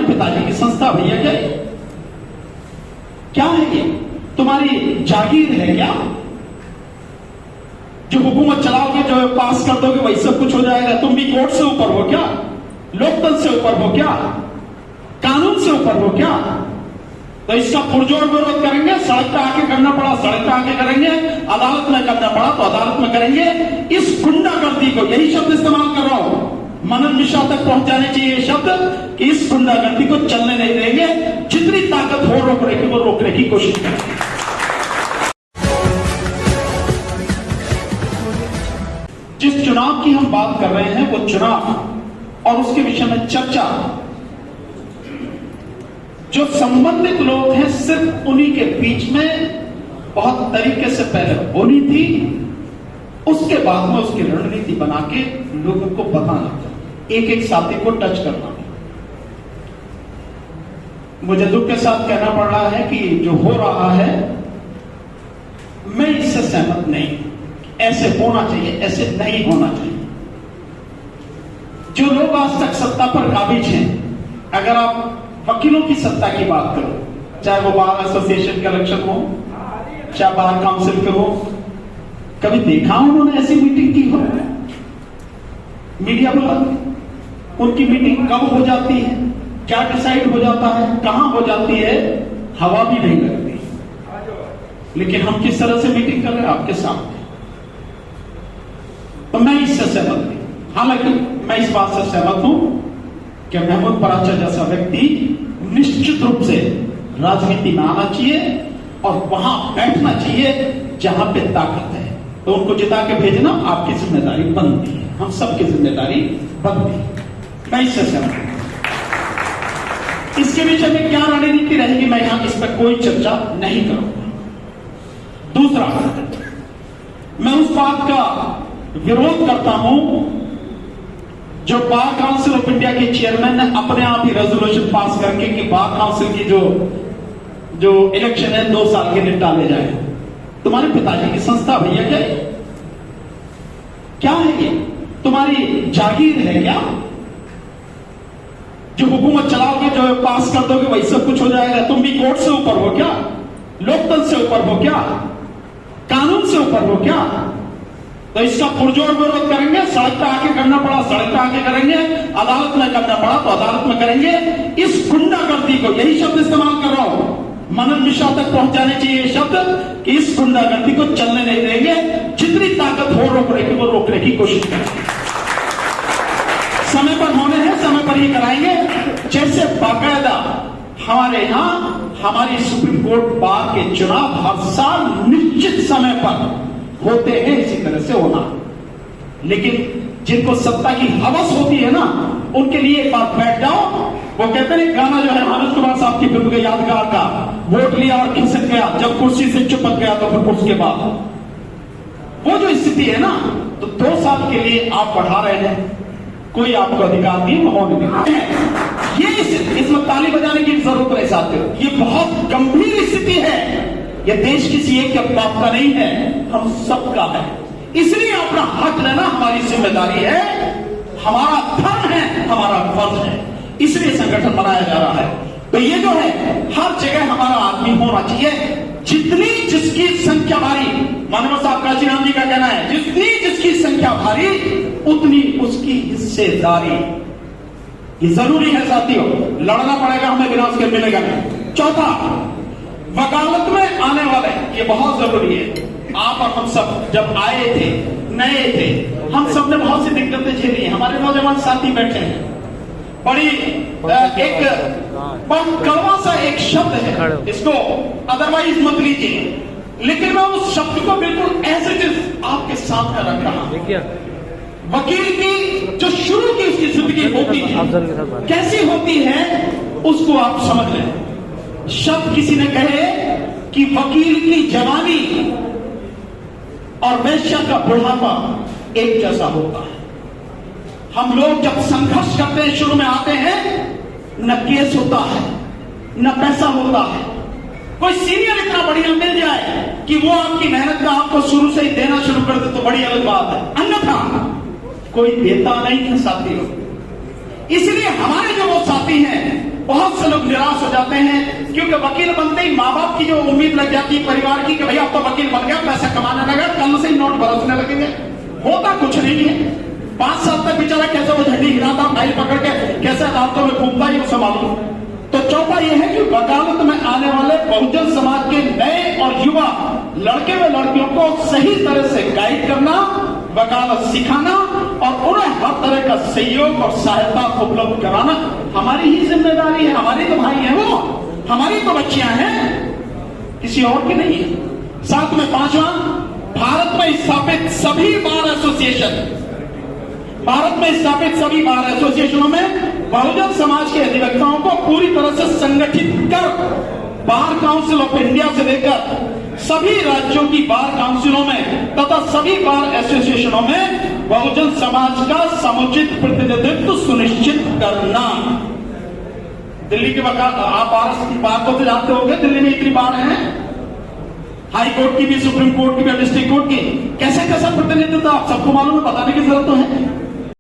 पिताजी की संस्था भैया क्या है ये? तुम्हारी जागीर है क्या? जो हुकूमत चलाओगे, जो पास कर दोगे, वही सब कुछ हो जाएगा? तुम भी कोर्ट से ऊपर हो क्या? लोकतंत्र से ऊपर हो क्या? कानून से ऊपर हो क्या? तो इसका पुरजोर विरोध करेंगे। सड़क पे आके करना पड़ा सड़क पे आके करेंगे, अदालत में करना पड़ा तो अदालत में करेंगे। इस गुंडागर्दी को, यही शब्द इस्तेमाल कर रहा हूं, मनन मिश्रा तक पहुंचाने चाहिए ये शब्द कि इस गुंडागर्दी को चलने नहीं देंगे। जितनी ताकत हो रोकने की, वो रोकने की कोशिश करेंगे। जिस चुनाव की हम बात कर रहे हैं वो चुनाव और उसके विषय में चर्चा जो संबंधित लोग हैं सिर्फ उन्हीं के बीच में बहुत तरीके से पहले होनी थी, उसके बाद में उसकी रणनीति बना के लोगों को बताना, एक एक साथी को टच करना। मुझे दुख के साथ कहना पड़ रहा है कि जो हो रहा है मैं इससे सहमत नहीं। ऐसे होना चाहिए, ऐसे नहीं होना चाहिए। जो लोग आज तक सत्ता पर काबिज हैं, अगर आप वकीलों की सत्ता की बात करो, चाहे वो बार एसोसिएशन का इलेक्शन हो, चाहे बार काउंसिल के हो, कभी देखा उन्होंने ऐसी मीटिंग की हो? मीडिया पर उनकी मीटिंग कब हो जाती है, क्या डिसाइड हो जाता है, कहां हो जाती है, हवा भी नहीं लगती। लेकिन हम किस तरह से मीटिंग कर रहे हैं आपके सामने, तो मैं इससे सहमत नहीं। हालांकि मैं इस बात से सहमत हूं कि महमूद पराचा जैसा व्यक्ति निश्चित रूप से राजनीति में आना चाहिए और वहां बैठना चाहिए जहां पे ताकत है। तो उनको जिता के भेजना आपकी जिम्मेदारी बनती है, हम सबकी जिम्मेदारी बनती है। मैं इससे सहमत हूं। इसके विषय में क्या रणनीति रहेगी, मैं यहां इस पर कोई चर्चा नहीं करूंगा। दूसरा, मैं उस बात का विरोध करता हूं जो बार काउंसिल ऑफ इंडिया के चेयरमैन ने अपने आप ही रेजोल्यूशन पास करके कि बार काउंसिल की जो इलेक्शन है 2 साल के लिए टाले जाए। तुम्हारे पिताजी की संस्था भैया क्या है ये? तुम्हारी जागीर है क्या? जो हुकूमत चलाओगे, जो पास कर दोगे, वही सब कुछ हो जाएगा? तुम भी कोर्ट से ऊपर हो क्या? लोकतंत्र से ऊपर हो क्या? कानून से ऊपर हो क्या? तो इसका पुरजोर विरोध करेंगे। सड़क पे आके करना पड़ा सड़क पे आके करेंगे, अदालत में करना पड़ा तो अदालत में करेंगे। इस गुंडागर्दी को, यही शब्द इस्तेमाल कर रहा हूं, मनन मिश्रा तक पहुंचाने चाहिए ये शब्द कि इस गुंडागर्दी को चलने नहीं देंगे। जितनी ताकत हो रोकने की, वो रोकने की कोशिश करेंगे। समय पर होने हैं, समय पर ही कराएंगे। जैसे बाकायदा हमारे यहां हमारी सुप्रीम कोर्ट बार के चुनाव हर साल निश्चित समय पर होते हैं, इसी तरह से होना। लेकिन जिनको सत्ता की हवस होती है ना, उनके लिए एक बात बैठ जाओ। वो कहते हैं गाना जो है मनोज कुमार साहब की फिल्म के यादगार का, वोट लिया और खिसक गया, जब कुर्सी से चिपक गया तो फिर उसके बाद वो जो स्थिति है ना, तो 2 साल के लिए आप बढ़ा रहे हैं, कोई आपको अधिकार नहीं, वो होने नहीं। ये इसमें ताली बजाने की जरूरत नहीं साथियों, ये बहुत गंभीर स्थिति है। ये देश किसी एक के बाप का नहीं है, हम सबका है। इसलिए अपना हक लेना हमारी जिम्मेदारी है, हमारा धर्म है, हमारा फर्ज है। इसलिए संगठन बनाया जा रहा है। तो ये जो है हर जगह हमारा आदमी होना चाहिए। जितनी जिसकी संख्या भारी, मानव साहब काशीराम जी का कहना है, जितनी जिसकी संख्या भारी उतनी उसकी हिस्सेदारी। ये जरूरी है साथियों, लड़ना पड़ेगा हमें, बिना उसके मिलेगा नहीं। चौथा, वकालत में आने वाले, ये बहुत जरूरी है। आप और हम सब जब आए थे, नए थे, हम सब ने बहुत सी दिक्कतें झेली। हमारे नौजवान साथी बैठे हैं, बड़ी एक कड़वा सा एक शब्द है, इसको अदरवाइज मत लीजिए, लेकिन मैं उस शब्द को बिल्कुल एज इट इज आपके सामने रख रहा हूं। वकील की जो शुरू की उसकी जिंदगी होती है, कैसी होती है, उसको आप समझ लें। शब्द किसी ने कहे कि वकील की जवानी और वेश्या का बुढ़ापा एक जैसा होता है। हम लोग जब संघर्ष करते हैं, शुरू में आते हैं, न केस होता है, न पैसा होता है। कोई सीनियर इतना बढ़िया मिल जाए कि वो आपकी मेहनत का आपको शुरू से ही देना शुरू कर दे तो बड़ी अलग बात है, अन्यथा कोई देता नहीं है साथियों। इसलिए हमारे जो वो साथी हैं वो बहुत से लोग निराश हो जाते हैं, क्योंकि वकील बनते ही माँ बाप की जो उम्मीद लग जाती है परिवार की कि भैया अब तो वकील बन गया, पैसा कमाने लगा, कल से ही नोट बरसने लगेंगे। होता कुछ नहीं है। 5 साल तक बेचारा कैसे वो झंडी हिलाता, फाइल पकड़ के कैसे अदालतों में घूमता ही उसे मालूम। तो चौथा यह है कि वकालत में आने वाले बहुजन समाज के नए और युवा लड़के व लड़कियों को सही तरह से गाइड करना, वकालत सिखाना और उन्हें हर तरह का सहयोग और सहायता उपलब्ध कराना हमारी ही जिम्मेदारी है। हमारी तो भाई है वो, हमारी तो बच्चियां हैं, किसी और की नहीं है। साथ में 5वां, भारत में स्थापित सभी बार एसोसिएशनों में बहुजन समाज के अधिवक्ताओं को पूरी तरह से संगठित कर बार काउंसिल ऑफ इंडिया से लेकर सभी राज्यों की बार काउंसिलों में तथा सभी बार एसोसिएशनों में बहुजन समाज का समुचित प्रतिनिधित्व सुनिश्चित करना। दिल्ली के वकाल, आप बार को तो जानते होंगे, दिल्ली में इतनी बार हैं, हाई कोर्ट की भी, सुप्रीम कोर्ट की भी, डिस्ट्रिक्ट कोर्ट की, कैसे कैसा प्रतिनिधित्व आप सबको मालूम है, बताने की जरूरत तो है।